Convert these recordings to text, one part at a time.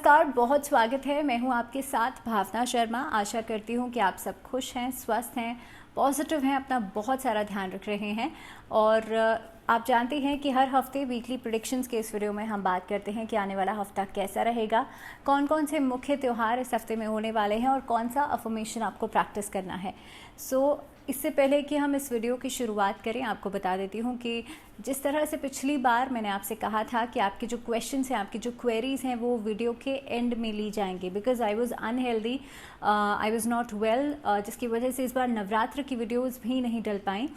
नमस्कार, बहुत स्वागत है। मैं हूं आपके साथ भावना शर्मा। आशा करती हूं कि आप सब खुश हैं, स्वस्थ हैं, पॉजिटिव हैं, अपना बहुत सारा ध्यान रख रहे हैं। और आप जानते हैं कि हर हफ्ते वीकली प्रेडिक्शंस के इस वीडियो में हम बात करते हैं कि आने वाला हफ्ता कैसा रहेगा, कौन कौन से मुख्य त्यौहार इस हफ्ते में होने वाले हैं और कौन सा अफर्मेशन आपको प्रैक्टिस करना है। इससे पहले कि हम इस वीडियो की शुरुआत करें, आपको बता देती हूँ कि जिस तरह से पिछली बार मैंने आपसे कहा था कि आपके जो क्वेश्चंस हैं, आपकी जो क्वेरीज़ हैं, वो वीडियो के एंड में ली जाएंगे because I was unhealthy, I was not well, जिसकी वजह से इस बार नवरात्र की वीडियोज़ भी नहीं डल पाई।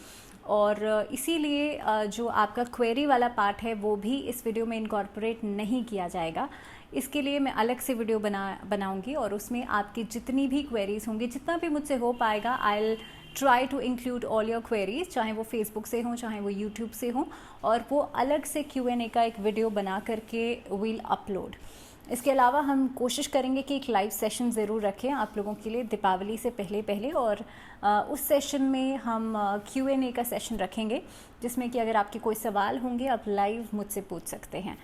और इसीलिए जो आपका क्वेरी वाला पार्ट है वो भी इस वीडियो में इनकॉर्पोरेट नहीं किया जाएगा। इसके लिए मैं अलग से वीडियो बनाऊंगी और उसमें आपकी जितनी भी क्वेरीज होंगी, जितना भी मुझसे हो पाएगा, I will try to include all your queries, चाहे वो फेसबुक से हों, चाहे वो यूट्यूब से हों, और वो अलग से Q&A का एक वीडियो बना करके विल अपलोड। इसके अलावा हम कोशिश करेंगे कि एक लाइव सेशन ज़रूर रखें आप लोगों के लिए दीपावली से पहले और उस सेशन में हम Q&A का सेशन रखेंगे, जिसमें कि अगर आपके कोई सवाल होंगे आप लाइव मुझसे पूछ सकते हैं।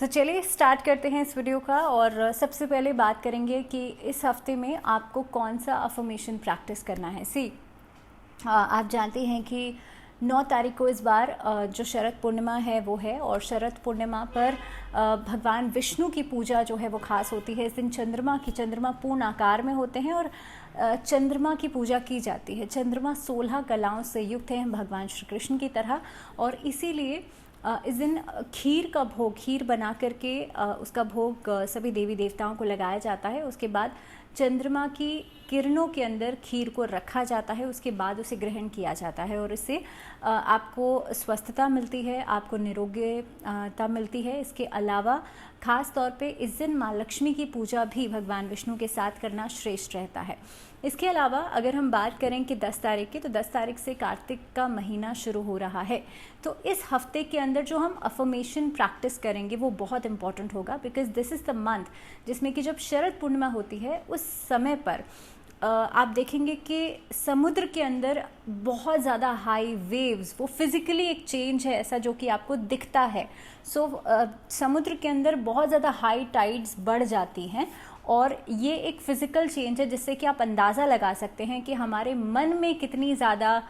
चलिए स्टार्ट करते हैं इस वीडियो का। और सबसे पहले बात करेंगे कि इस हफ्ते में आपको कौन सा अफर्मेशन प्रैक्टिस करना है। आप जानते हैं कि 9 तारीख को इस बार जो शरद पूर्णिमा है वो है, और शरद पूर्णिमा पर भगवान विष्णु की पूजा जो है वो खास होती है। इस दिन चंद्रमा पूर्ण आकार में होते हैं और चंद्रमा की पूजा की जाती है। चंद्रमा 16 कलाओं से युक्त है भगवान श्री कृष्ण की तरह, और इसीलिए इस दिन खीर बना करके उसका भोग सभी देवी देवताओं को लगाया जाता है। उसके बाद चंद्रमा की किरणों के अंदर खीर को रखा जाता है, उसके बाद उसे ग्रहण किया जाता है और इससे आपको स्वस्थता मिलती है, आपको निरोग्यता मिलती है। इसके अलावा खास तौर पे इस दिन माँ लक्ष्मी की पूजा भी भगवान विष्णु के साथ करना श्रेष्ठ रहता है। इसके अलावा अगर हम बात करें कि 10 तारीख की, तो 10 तारीख से कार्तिक का महीना शुरू हो रहा है। तो इस हफ्ते के अंदर जो हम अफर्मेशन प्रैक्टिस करेंगे वो बहुत इंपॉर्टेंट होगा, because this is the month जिसमें कि जब शरद पूर्णिमा होती है उस समय पर आप देखेंगे कि समुद्र के अंदर बहुत ज़्यादा हाई वेव्स, वो फिज़िकली एक चेंज है ऐसा जो कि आपको दिखता है। समुद्र के अंदर बहुत ज़्यादा हाई टाइड्स बढ़ जाती हैं और ये एक फ़िज़िकल चेंज है जिससे कि आप अंदाज़ा लगा सकते हैं कि हमारे मन में कितनी ज़्यादा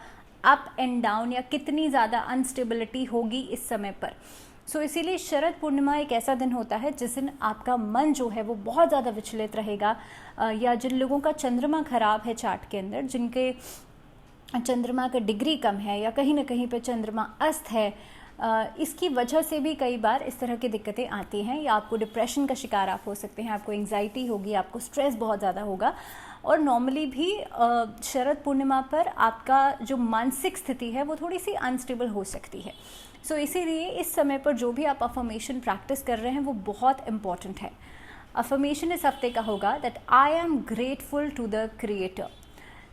अप एंड डाउन या कितनी ज़्यादा अनस्टेबिलिटी होगी इस समय पर। इसीलिए शरद पूर्णिमा एक ऐसा दिन होता है जिस दिन आपका मन जो है वो बहुत ज़्यादा विचलित रहेगा, या जिन लोगों का चंद्रमा खराब है चार्ट के अंदर, जिनके चंद्रमा का डिग्री कम है या कहीं ना कहीं पे चंद्रमा अस्त है, इसकी वजह से भी कई बार इस तरह की दिक्कतें आती हैं, या आपको डिप्रेशन का शिकार आप हो सकते हैं, आपको एंग्जाइटी होगी, आपको स्ट्रेस बहुत ज़्यादा होगा। और नॉर्मली भी शरद पूर्णिमा पर आपका जो मानसिक स्थिति है वो थोड़ी सी अनस्टेबल हो सकती है। इसीलिए इस समय पर जो भी आप अफर्मेशन प्रैक्टिस कर रहे हैं वो बहुत इम्पॉर्टेंट है। अफर्मेशन इस हफ्ते का होगा that I am grateful to the creator.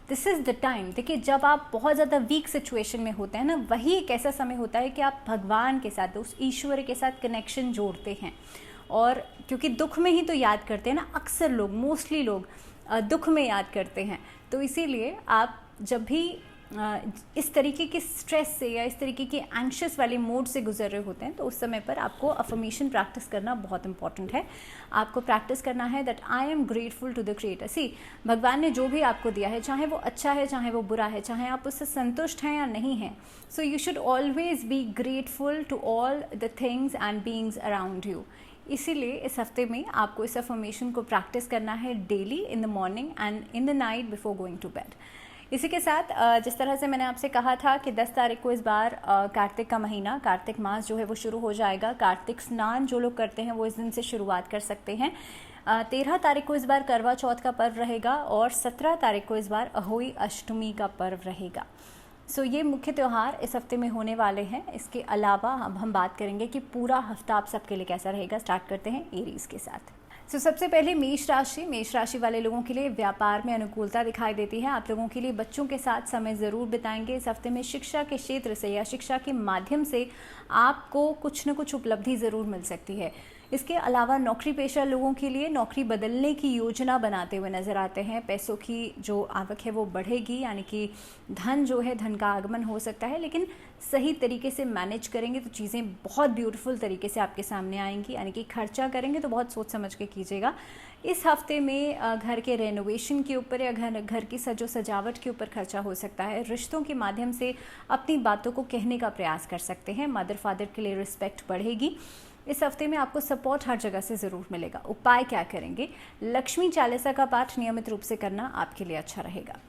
This is the time. देखिए, जब आप बहुत ज़्यादा वीक सिचुएशन में होते हैं ना, वही एक ऐसा समय होता है कि आप भगवान के साथ, उस ईश्वर के साथ कनेक्शन जोड़ते हैं। और क्योंकि दुख में ही तो याद करते हैं ना, अक्सर लोग, मोस्टली लोग दुख में याद करते हैं। तो इसीलिए आप जब भी इस तरीके के स्ट्रेस से या इस तरीके के एंग्शियस वाले मोड से गुजर रहे होते हैं, तो उस समय पर आपको अफर्मेशन प्रैक्टिस करना बहुत इंपॉर्टेंट है। आपको प्रैक्टिस करना है that I am grateful to the creator. भगवान ने जो भी आपको दिया है, चाहे वो अच्छा है, चाहे वो बुरा है, चाहे आप उससे संतुष्ट हैं या नहीं हैं, you should always be grateful to all the things and beings around you. इसीलिए इस हफ्ते में आपको इस अफर्मेशन को प्रैक्टिस करना है daily, in the morning and in the night before going to bed. इसी के साथ जिस तरह से मैंने आपसे कहा था कि 10 तारीख को इस बार कार्तिक का महीना, कार्तिक मास जो है वो शुरू हो जाएगा। कार्तिक स्नान जो लोग करते हैं वो इस दिन से शुरुआत कर सकते हैं। 13 तारीख को इस बार करवा चौथ का पर्व रहेगा और 17 तारीख को इस बार अहोई अष्टमी का पर्व रहेगा। ये मुख्य त्यौहार इस हफ्ते में होने वाले हैं। इसके अलावा अब हम बात करेंगे कि पूरा हफ्ता आप सबके लिए कैसा रहेगा। स्टार्ट करते हैं एरीज के साथ। सबसे पहले मेष राशि वाले लोगों के लिए व्यापार में अनुकूलता दिखाई देती है। आप लोगों के लिए बच्चों के साथ समय ज़रूर बिताएंगे। इस हफ्ते में शिक्षा के क्षेत्र से या शिक्षा के माध्यम से आपको कुछ न कुछ उपलब्धि ज़रूर मिल सकती है। इसके अलावा नौकरी पेशा लोगों के लिए नौकरी बदलने की योजना बनाते हुए नजर आते हैं। पैसों की जो आवक है वो बढ़ेगी, यानी कि धन जो है, धन का आगमन हो सकता है, लेकिन सही तरीके से मैनेज करेंगे तो चीज़ें बहुत ब्यूटीफुल तरीके से आपके सामने आएंगी। यानी कि खर्चा करेंगे तो बहुत सोच समझ के कीजिएगा। इस हफ्ते में घर के रेनोवेशन के ऊपर या घर की सजावट के ऊपर खर्चा हो सकता है। रिश्तों के माध्यम से अपनी बातों को कहने का प्रयास कर सकते हैं। मदर फादर के लिए रिस्पेक्ट बढ़ेगी। इस हफ्ते में आपको सपोर्ट हर जगह से ज़रूर मिलेगा। उपाय क्या करेंगे? लक्ष्मी चालीसा का पाठ नियमित रूप से करना आपके लिए अच्छा रहेगा।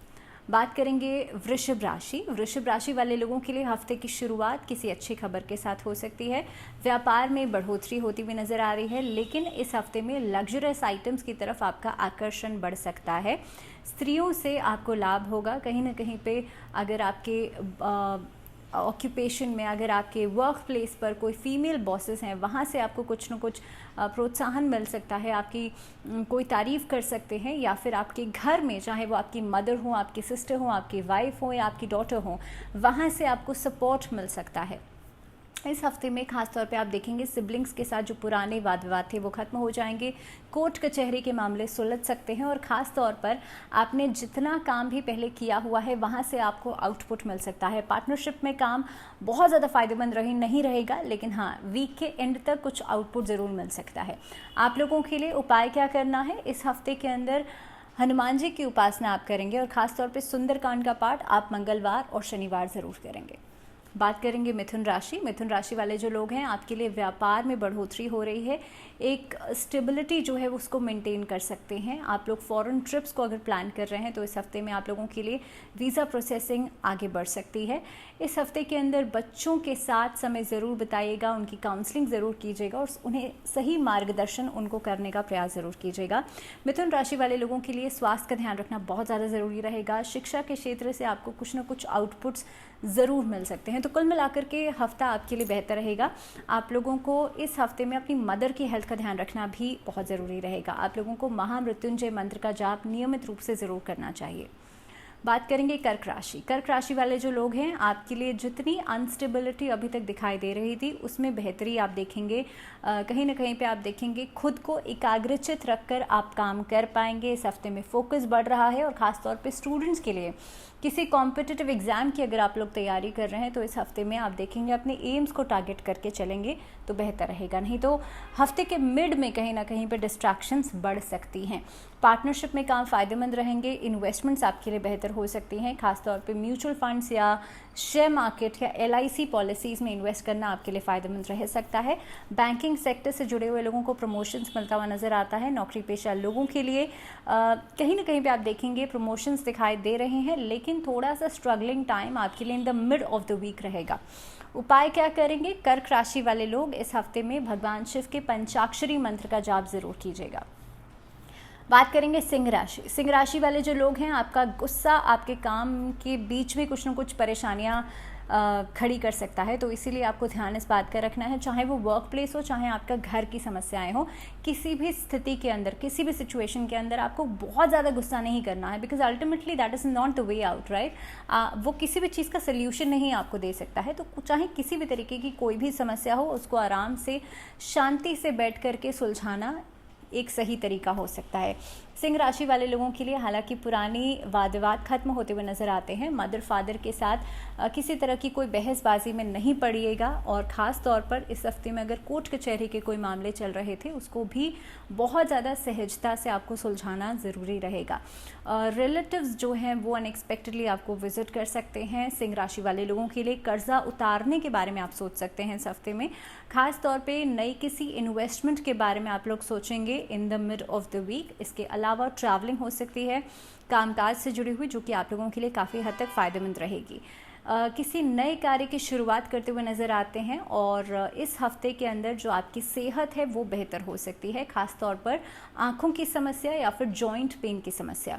बात करेंगे वृषभ राशि। वृषभ राशि वाले लोगों के लिए हफ्ते की शुरुआत किसी अच्छी खबर के साथ हो सकती है। व्यापार में बढ़ोतरी होती हुई नजर आ रही है, लेकिन इस हफ्ते में लग्जरियस आइटम्स की तरफ आपका आकर्षण बढ़ सकता है। स्त्रियों से आपको लाभ होगा। कहीं ना कहीं पे अगर आपके ऑक्यूपेशन में, अगर आपके वर्क प्लेस पर कोई फीमेल बॉसेस हैं, वहाँ से आपको कुछ न कुछ प्रोत्साहन मिल सकता है। आपकी कोई तारीफ़ कर सकते हैं, या फिर आपके घर में, चाहे वो आपकी मदर हो, आपकी सिस्टर हो, आपकी वाइफ हो या आपकी डॉटर हो, वहाँ से आपको सपोर्ट मिल सकता है। इस हफ्ते में खास तौर पे आप देखेंगे सिबलिंग्स के साथ जो पुराने वाद विवाद थे वो खत्म हो जाएंगे। कोर्ट कचहरी के मामले सुलझ सकते हैं, और ख़ास तौर पर आपने जितना काम भी पहले किया हुआ है वहाँ से आपको आउटपुट मिल सकता है। पार्टनरशिप में काम बहुत ज़्यादा फायदेमंद नहीं रहेगा, लेकिन हाँ, वीक के एंड तक कुछ आउटपुट ज़रूर मिल सकता है। आप लोगों के लिए उपाय क्या करना है? इस हफ्ते के अंदर हनुमान जी की उपासना आप करेंगे, और ख़ास तौर पर सुंदरकांड का पाठ आप मंगलवार और शनिवार ज़रूर करेंगे। बात करेंगे मिथुन राशि। मिथुन राशि वाले जो लोग हैं, आपके लिए व्यापार में बढ़ोतरी हो रही है। एक स्टेबिलिटी जो है उसको मेंटेन कर सकते हैं। आप लोग फॉरेन ट्रिप्स को अगर प्लान कर रहे हैं तो इस हफ्ते में आप लोगों के लिए वीज़ा प्रोसेसिंग आगे बढ़ सकती है। इस हफ्ते के अंदर बच्चों के साथ समय ज़रूर बिताइएगा, उनकी काउंसलिंग ज़रूर कीजिएगा और उन्हें सही मार्गदर्शन उनको करने का प्रयास ज़रूर कीजिएगा। मिथुन राशि वाले लोगों के लिए स्वास्थ्य का ध्यान रखना बहुत ज़्यादा ज़रूरी रहेगा। शिक्षा के क्षेत्र से आपको कुछ ना कुछ आउटपुट्स ज़रूर मिल सकते हैं। तो कुल मिलाकर के हफ्ता आपके लिए बेहतर रहेगा। आप लोगों को इस हफ्ते में अपनी मदर की हेल्थ का ध्यान रखना भी बहुत ज़रूरी रहेगा। आप लोगों को महामृत्युंजय मंत्र का जाप नियमित रूप से ज़रूर करना चाहिए। बात करेंगे कर्क राशि। कर्क राशि वाले जो लोग हैं, आपके लिए जितनी अनस्टेबिलिटी अभी तक दिखाई दे रही थी उसमें बेहतरी आप देखेंगे। कहीं ना कहीं पे आप देखेंगे खुद को एकाग्रचित रखकर आप काम कर पाएंगे। इस हफ्ते में फोकस बढ़ रहा है, और ख़ास तौर पे स्टूडेंट्स के लिए किसी कॉम्पिटिटिव एग्ज़ाम की अगर आप लोग तैयारी कर रहे हैं तो इस हफ्ते में आप देखेंगे अपने एम्स को टारगेट करके चलेंगे तो बेहतर रहेगा। नहीं तो हफ्ते के मिड में कहीं ना कहीं पे डिस्ट्रैक्शंस बढ़ सकती हैं। पार्टनरशिप में काम फ़ायदेमंद रहेंगे। इन्वेस्टमेंट्स आपके लिए बेहतर हो सकती हैं। खासतौर पे म्यूचुअल फंड्स या शेयर मार्केट या LIC पॉलिसीज़ में इन्वेस्ट करना आपके लिए फ़ायदेमंद रह सकता है। बैंकिंग सेक्टर से जुड़े हुए लोगों को प्रमोशंस मिलता हुआ नज़र आता है। नौकरी पेशा लोगों के लिए कहीं ना कहीं पे आप देखेंगे प्रमोशंस दिखाई दे रहे हैं, लेकिन थोड़ा सा स्ट्रगलिंग टाइम आपके लिए in the mid of the week रहेगा। उपाय क्या करेंगे? कर्क राशि वाले लोग इस हफ्ते में भगवान शिव के पंचाक्षरी मंत्र का जाप ज़रूर कीजिएगा। बात करेंगे सिंह राशि। सिंह राशि वाले जो लोग हैं, आपका गुस्सा आपके काम के बीच में कुछ न कुछ परेशानियां खड़ी कर सकता है, तो इसीलिए आपको ध्यान इस बात का रखना है, चाहे वो वर्क प्लेस हो, चाहे आपका घर की समस्याएं हो, किसी भी स्थिति के अंदर, किसी भी सिचुएशन के अंदर आपको बहुत ज़्यादा गुस्सा नहीं करना है, because ultimately that is not the way out, right. वो किसी भी चीज़ का सोल्यूशन नहीं आपको दे सकता है। तो चाहे किसी भी तरीके की कोई भी समस्या हो, उसको आराम से शांति से बैठ करके सुलझाना एक सही तरीका हो सकता है। सिंह राशि वाले लोगों के लिए हालांकि पुरानी वाद विवाद खत्म होते हुए नजर आते हैं। मदर फादर के साथ किसी तरह की कोई बहसबाजी में नहीं पड़िएगा, और ख़ास तौर पर इस हफ्ते में अगर कोर्ट कचहरी के कोई मामले चल रहे थे उसको भी बहुत ज़्यादा सहजता से आपको सुलझाना ज़रूरी रहेगा। रिलेटिव्स जो हैं वो अनएक्सपेक्टेडली आपको विजिट कर सकते हैं। सिंह राशि वाले लोगों के लिए कर्जा उतारने के बारे में आप सोच सकते हैं इस हफ्ते में। खास तौर पे नई किसी इन्वेस्टमेंट के बारे में आप लोग सोचेंगे in the mid of the week. इसके अलावा ट्रैवलिंग हो सकती है कामकाज से जुड़ी हुई, जो कि आप लोगों के लिए काफ़ी हद तक फ़ायदेमंद रहेगी। किसी नए कार्य की शुरुआत करते हुए नज़र आते हैं, और इस हफ्ते के अंदर जो आपकी सेहत है वो बेहतर हो सकती है, खास तौर पर आँखों की समस्या या फिर जॉइंट पेन की समस्या।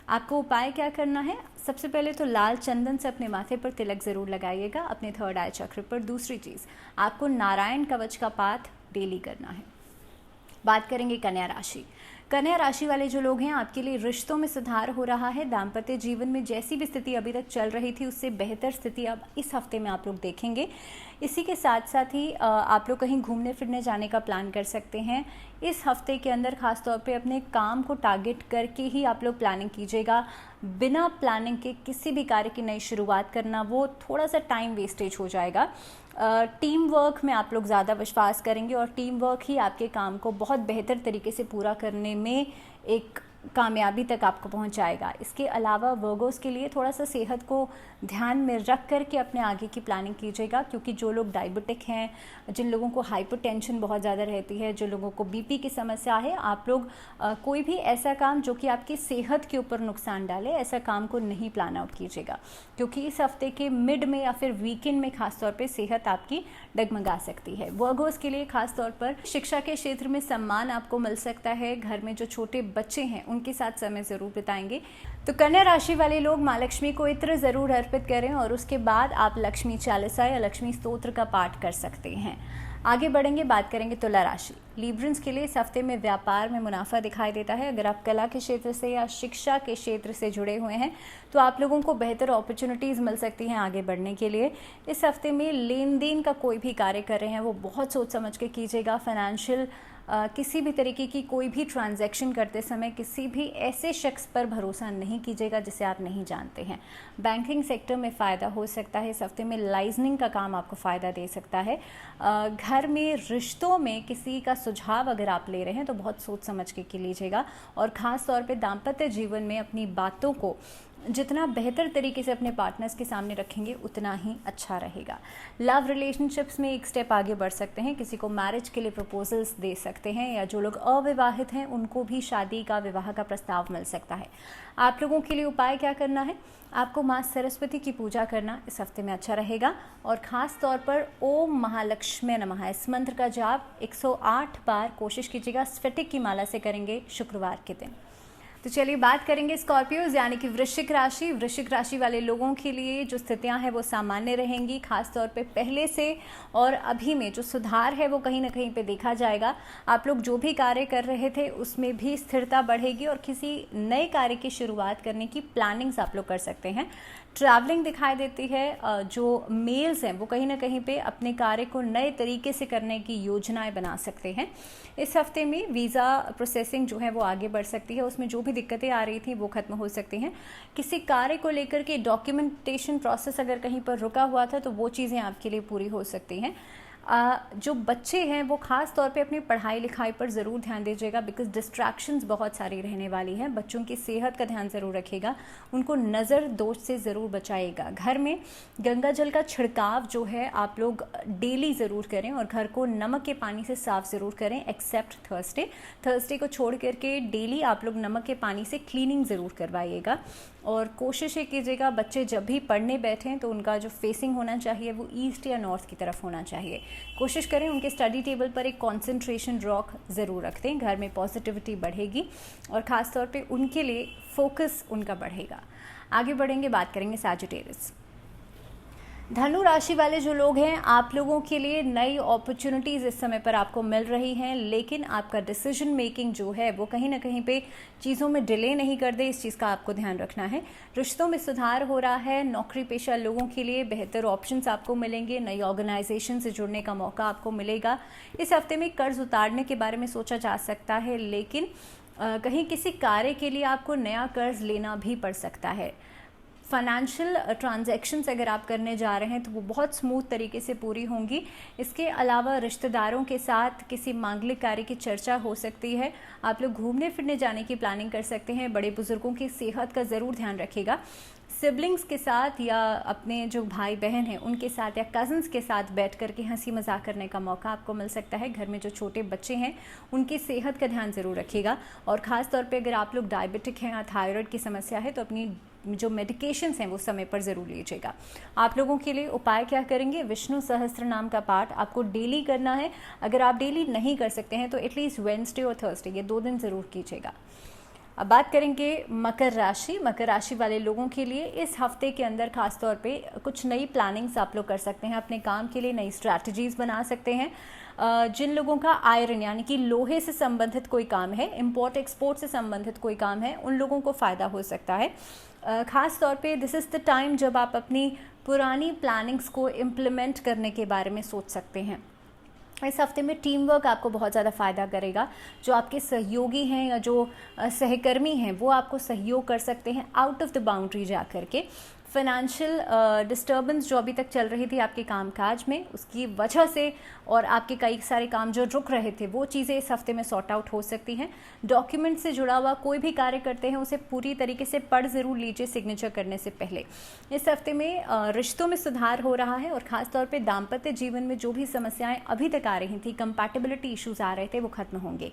आपको उपाय क्या करना है? सबसे पहले तो लाल चंदन से अपने माथे पर तिलक ज़रूर लगाइएगा, अपने थर्ड आई चक्र पर। दूसरी चीज़, आपको नारायण कवच का पाठ डेली करना है। बात करेंगे कन्या राशि। कन्या राशि वाले जो लोग हैं, आपके लिए रिश्तों में सुधार हो रहा है। दाम्पत्य जीवन में जैसी भी स्थिति अभी तक चल रही थी उससे बेहतर स्थिति अब इस हफ्ते में आप लोग देखेंगे। इसी के साथ साथ ही आप लोग कहीं घूमने फिरने जाने का प्लान कर सकते हैं। इस हफ्ते के अंदर खास तौर पे अपने काम को टारगेट करके ही आप लोग प्लानिंग कीजिएगा। बिना प्लानिंग के किसी भी कार्य की नई शुरुआत करना वो थोड़ा सा टाइम वेस्टेज हो जाएगा। टीम वर्क में आप लोग ज़्यादा विश्वास करेंगे और टीम वर्क ही आपके काम को बहुत बेहतर तरीके से पूरा करने में एक कामयाबी तक आपको पहुंचाएगा। इसके अलावा वर्गोस के लिए थोड़ा सा सेहत को ध्यान में रख कर के अपने आगे की प्लानिंग कीजिएगा, क्योंकि जो लोग डायबिटिक हैं, जिन लोगों को हाइपरटेंशन बहुत ज़्यादा रहती है, जो लोगों को बीपी की समस्या है, आप लोग कोई भी ऐसा काम जो कि आपकी सेहत के ऊपर नुकसान डाले, ऐसा काम को नहीं प्लान आउट कीजिएगा, क्योंकि इस हफ्ते के मिड में या फिर वीकेंड में खास तौर पर सेहत आपकी डगमगा सकती है। वर्गोस के लिए खास तौर पर शिक्षा के क्षेत्र में सम्मान आपको मिल सकता है। घर में जो छोटे बच्चे हैं उनके साथ समय ज़रूर बिताएंगे। तो कन्या राशि वाले लोग माँ लक्ष्मी को इत्र ज़रूर अर्पित करें और उसके बाद आप लक्ष्मी चालीसा या लक्ष्मी स्तोत्र का पाठ कर सकते हैं। आगे बढ़ेंगे, बात करेंगे तुला राशि। लिब्रंस के लिए इस हफ्ते में व्यापार में मुनाफा दिखाई देता है। अगर आप कला के क्षेत्र से या शिक्षा के क्षेत्र से जुड़े हुए हैं तो आप लोगों को बेहतर अपॉर्चुनिटीज़ मिल सकती हैं आगे बढ़ने के लिए। इस हफ्ते में लेन देन का कोई भी कार्य कर रहे हैं वो बहुत सोच समझ के कीजिएगा। फाइनेंशियल किसी भी तरीके की कोई भी ट्रांजैक्शन करते समय किसी भी ऐसे शख्स पर भरोसा नहीं कीजिएगा जिसे आप नहीं जानते हैं। बैंकिंग सेक्टर में फ़ायदा हो सकता है। इस हफ्ते में लाइजनिंग का काम आपको फ़ायदा दे सकता है। घर में रिश्तों में किसी का सुझाव अगर आप ले रहे हैं तो बहुत सोच समझ के लीजिएगा और ख़ास तौर पे दाम्पत्य जीवन में अपनी बातों को जितना बेहतर तरीके से अपने पार्टनर्स के सामने रखेंगे उतना ही अच्छा रहेगा। लव रिलेशनशिप्स में एक स्टेप आगे बढ़ सकते हैं। किसी को मैरिज के लिए प्रपोजल्स दे सकते हैं या जो लोग अविवाहित हैं उनको भी शादी का, विवाह का प्रस्ताव मिल सकता है। आप लोगों के लिए उपाय क्या करना है? आपको माँ सरस्वती की पूजा करना इस हफ्ते में अच्छा रहेगा और ख़ास तौर पर ओम महालक्ष्मी नमः इस मंत्र का जाप 108 बार कोशिश कीजिएगा। स्फटिक की माला से करेंगे शुक्रवार के दिन। तो चलिए बात करेंगे स्कॉर्पियोज यानी कि वृश्चिक राशि। वृश्चिक राशि वाले लोगों के लिए जो स्थितियां हैं वो सामान्य रहेंगी। खास तौर पे पहले से और अभी में जो सुधार है वो कहीं ना कहीं पे देखा जाएगा। आप लोग जो भी कार्य कर रहे थे उसमें भी स्थिरता बढ़ेगी और किसी नए कार्य की शुरुआत करने की प्लानिंग्स आप लोग कर सकते हैं। ट्रैवलिंग दिखाई देती है। जो मेल्स हैं वो कहीं ना कहीं पे अपने कार्य को नए तरीके से करने की योजनाएं बना सकते हैं। इस हफ्ते में वीज़ा प्रोसेसिंग जो है वो आगे बढ़ सकती है। उसमें जो भी दिक्कतें आ रही थी वो खत्म हो सकती हैं। किसी कार्य को लेकर के डॉक्यूमेंटेशन प्रोसेस अगर कहीं पर रुका हुआ था तो वो चीज़ें आपके लिए पूरी हो सकती हैं। जो बच्चे हैं वो ख़ास तौर पे अपनी पढ़ाई लिखाई पर ज़रूर ध्यान दीजिएगा, बिकॉज डिस्ट्रैक्शंस बहुत सारी रहने वाली हैं। बच्चों की सेहत का ध्यान ज़रूर रखिएगा, उनको नज़र दोष से ज़रूर बचाइएगा। घर में गंगा जल का छिड़काव जो है आप लोग डेली ज़रूर करें और घर को नमक के पानी से साफ़ ज़रूर करें एक्सेप्ट थर्सडे को छोड़ करके डेली आप लोग नमक के पानी से क्लीनिंग ज़रूर करवाइएगा। और कोशिश ये कीजिएगा बच्चे जब भी पढ़ने बैठें तो उनका जो फेसिंग होना चाहिए वो ईस्ट या नॉर्थ की तरफ होना चाहिए। कोशिश करें उनके स्टडी टेबल पर एक कंसंट्रेशन रॉक ज़रूर रख दें। घर में पॉजिटिविटी बढ़ेगी और ख़ास तौर पे उनके लिए फोकस उनका बढ़ेगा। आगे बढ़ेंगे, बात करेंगे सैजिटेरियस। धनु राशि वाले जो लोग हैं आप लोगों के लिए नई अपॉर्चुनिटीज़ इस समय पर आपको मिल रही हैं, लेकिन आपका डिसीजन मेकिंग जो है वो कहीं ना कहीं पे चीज़ों में डिले नहीं कर दे, इस चीज़ का आपको ध्यान रखना है। रिश्तों में सुधार हो रहा है। नौकरी पेशा लोगों के लिए बेहतर ऑप्शंस आपको मिलेंगे। नई ऑर्गेनाइजेशन से जुड़ने का मौका आपको मिलेगा। इस हफ्ते में कर्ज उतारने के बारे में सोचा जा सकता है, लेकिन कहीं किसी कार्य के लिए आपको नया कर्ज लेना भी पड़ सकता है। फाइनेंशियल ट्रांजैक्शंस अगर आप करने जा रहे हैं तो वो बहुत स्मूथ तरीके से पूरी होंगी। इसके अलावा रिश्तेदारों के साथ किसी मांगलिक कार्य की चर्चा हो सकती है। आप लोग घूमने फिरने जाने की प्लानिंग कर सकते हैं। बड़े बुजुर्गों की सेहत का ज़रूर ध्यान रखिएगा। सिबलिंग्स के साथ या अपने जो भाई बहन हैं उनके साथ या कज़न्स के साथ बैठ कर के हंसी मजाक करने का मौका आपको मिल सकता है। घर में जो छोटे बच्चे हैं उनकी सेहत का ध्यान ज़रूर रखिएगा और ख़ास तौर पे अगर आप लोग डायबिटिक हैं या थायराइड की समस्या है तो अपनी जो मेडिकेशंस हैं वो समय पर ज़रूर लीजिएगा। आप लोगों के लिए उपाय क्या करेंगे? विष्णु सहस्त्र नाम का पाठ आपको डेली करना है। अगर आप डेली नहीं कर सकते हैं तो एटलीस्ट वेडनेसडे और थर्सडे ये 2 दिन ज़रूर कीजिएगा। अब बात करेंगे मकर राशि। मकर राशि वाले लोगों के लिए इस हफ्ते के अंदर खास तौर पे कुछ नई प्लानिंग्स आप लोग कर सकते हैं। अपने काम के लिए नई स्ट्रैटेजीज बना सकते हैं। जिन लोगों का आयरन यानी कि लोहे से संबंधित कोई काम है, इंपोर्ट एक्सपोर्ट से संबंधित कोई काम है, उन लोगों को फ़ायदा हो सकता है। ख़ास तौर पे दिस इज़ द टाइम जब आप अपनी पुरानी प्लानिंग्स को इम्प्लीमेंट करने के बारे में सोच सकते हैं। इस हफ्ते में टीम वर्क आपको बहुत ज़्यादा फ़ायदा करेगा। जो आपके सहयोगी हैं या जो सहकर्मी हैं वो आपको सहयोग कर सकते हैं आउट ऑफ द बाउंड्री जा कर के। फाइनेंशियल डिस्टर्बेंस जो अभी तक चल रही थी आपके कामकाज में, उसकी वजह से और आपके कई सारे काम जो रुक रहे थे वो चीज़ें इस हफ्ते में सॉर्ट आउट हो सकती हैं। डॉक्यूमेंट से जुड़ा हुआ कोई भी कार्य करते हैं उसे पूरी तरीके से पढ़ ज़रूर लीजिए सिग्नेचर करने से पहले। इस हफ्ते में रिश्तों में सुधार हो रहा है और ख़ासतौर पर दाम्पत्य जीवन में जो भी समस्याएं अभी तक आ रही थी, कंपैटिबिलिटी इश्यूज़ आ रहे थे, वो खत्म होंगे।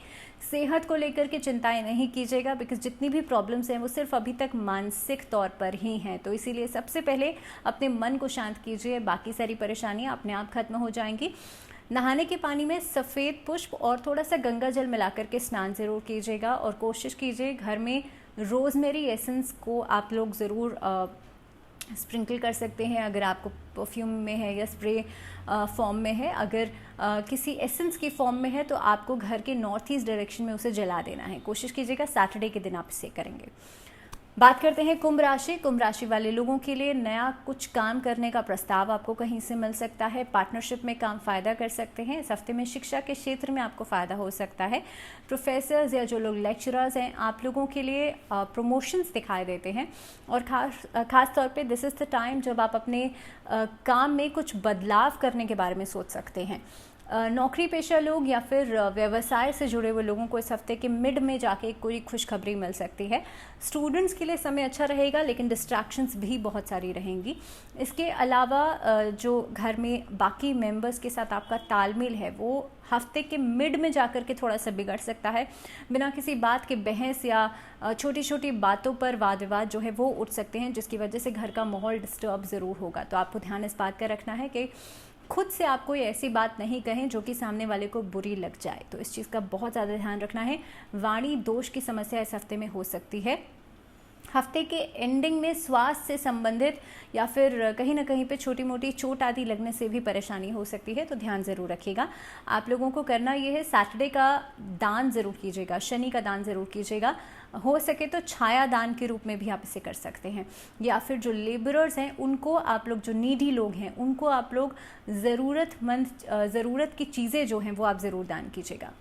सेहत को लेकर के चिंताएं नहीं कीजिएगा, बिकॉज जितनी भी प्रॉब्लम्स हैं वो सिर्फ अभी तक मानसिक तौर पर ही हैं। तो इसीलिए सबसे पहले अपने मन को शांत कीजिए, बाकी सारी परेशानियां अपने आप खत्म हो जाएंगी। नहाने के पानी में सफ़ेद पुष्प और थोड़ा सा गंगा जल मिलाकर के स्नान ज़रूर कीजिएगा और कोशिश कीजिए घर में रोज़मेरी एसेंस को आप लोग ज़रूर स्प्रिंकल कर सकते हैं। अगर आपको परफ्यूम में है या स्प्रे फॉर्म में है, अगर किसी एसेंस की फॉर्म में है तो आपको घर के नॉर्थ ईस्ट डायरेक्शन में उसे जला देना है। कोशिश कीजिएगा सैटरडे के दिन आप इसे करेंगे। बात करते हैं कुंभ राशि। कुंभ राशि वाले लोगों के लिए नया कुछ काम करने का प्रस्ताव आपको कहीं से मिल सकता है। पार्टनरशिप में काम फ़ायदा कर सकते हैं। इस हफ्ते में शिक्षा के क्षेत्र में आपको फ़ायदा हो सकता है। प्रोफेसर्स या जो लोग लेक्चरर्स हैं, आप लोगों के लिए प्रमोशंस दिखाई देते हैं और ख़ास तौर पे दिस इज़ द टाइम जब आप अपने काम में कुछ बदलाव करने के बारे में सोच सकते हैं। नौकरी पेशा लोग या फिर व्यवसाय से जुड़े हुए लोगों को इस हफ्ते के मिड में जाके कोई खुशखबरी मिल सकती है। स्टूडेंट्स के लिए समय अच्छा रहेगा, लेकिन डिस्ट्रैक्शंस भी बहुत सारी रहेंगी। इसके अलावा जो घर में बाकी मेंबर्स के साथ आपका तालमेल है वो हफ्ते के मिड में जाकर के थोड़ा सा बिगड़ सकता है। बिना किसी बात के बहस या छोटी छोटी बातों पर वाद विवाद जो है वो उठ सकते हैं, जिसकी वजह से घर का माहौल डिस्टर्ब ज़रूर होगा। तो आपको ध्यान इस बात का रखना है कि खुद से आप कोई ऐसी बात नहीं कहें जो कि सामने वाले को बुरी लग जाए। तो इस चीज़ का बहुत ज़्यादा ध्यान रखना है। वाणी दोष की समस्या इस हफ्ते में हो सकती है। हफ्ते के एंडिंग में स्वास्थ्य से संबंधित या फिर कहीं ना कहीं पे छोटी मोटी चोट आदि लगने से भी परेशानी हो सकती है, तो ध्यान ज़रूर रखिएगा। आप लोगों को करना ये है, सैटरडे का दान ज़रूर कीजिएगा, शनि का दान ज़रूर कीजिएगा। हो सके तो छाया दान के रूप में भी आप इसे कर सकते हैं। या फिर जो लेबरर्स हैं उनको आप लोग, जो नीडी लोग हैं उनको आप लोग ज़रूरत की चीज़ें जो हैं वो आप ज़रूर दान कीजिएगा।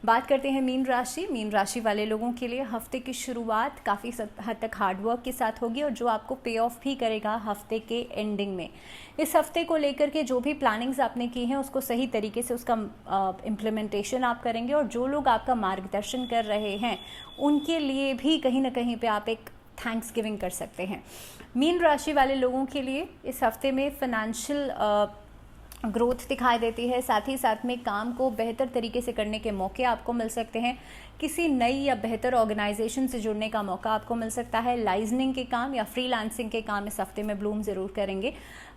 बात करते हैं मीन राशि। मीन राशि वाले लोगों के लिए हफ्ते की शुरुआत काफ़ी हद तक हार्डवर्क के साथ होगी और जो आपको पे ऑफ भी करेगा हफ्ते के एंडिंग में। इस हफ्ते को लेकर के जो भी प्लानिंग्स आपने की हैं उसको सही तरीके से उसका इम्प्लीमेंटेशन आप करेंगे और जो लोग आपका मार्गदर्शन कर रहे हैं उनके लिए भी कहीं ना कहीं पे आप एक थैंक्स गिविंग कर सकते हैं। मीन राशि वाले लोगों के लिए इस हफ्ते में फाइनेंशियल ग्रोथ दिखाई देती है। साथ ही साथ में काम को बेहतर तरीके से करने के मौके आपको मिल सकते हैं। किसी नई या बेहतर ऑर्गेनाइजेशन से जुड़ने का मौका आपको मिल सकता है। लाइजनिंग के काम या फ्रीलांसिंग के काम इस हफ्ते में ब्लूम ज़रूर करेंगे।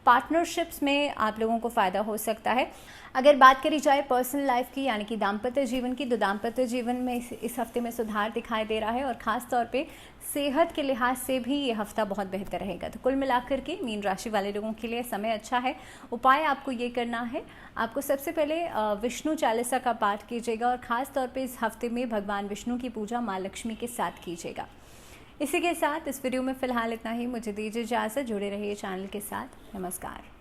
पार्टनरशिप्स में आप लोगों को फ़ायदा हो सकता है। अगर बात करी जाए पर्सनल लाइफ की यानी कि दाम्पत्य जीवन की, तो दाम्पत्य जीवन में इस हफ्ते में सुधार दिखाई दे रहा है और ख़ास तौर पे सेहत के लिहाज से भी ये हफ्ता बहुत बेहतर रहेगा। तो कुल मिलाकर के मीन राशि वाले लोगों के लिए समय अच्छा है। उपाय आपको ये करना है, आपको सबसे पहले विष्णु चालीसा का पाठ कीजिएगा और ख़ास तौर पे इस हफ्ते में भगवान विष्णु की पूजा माँ लक्ष्मी के साथ कीजिएगा। इसी के साथ इस वीडियो में फ़िलहाल इतना ही। मुझे दीजिए इजाज़त। जुड़े रहिए चैनल के साथ। नमस्कार।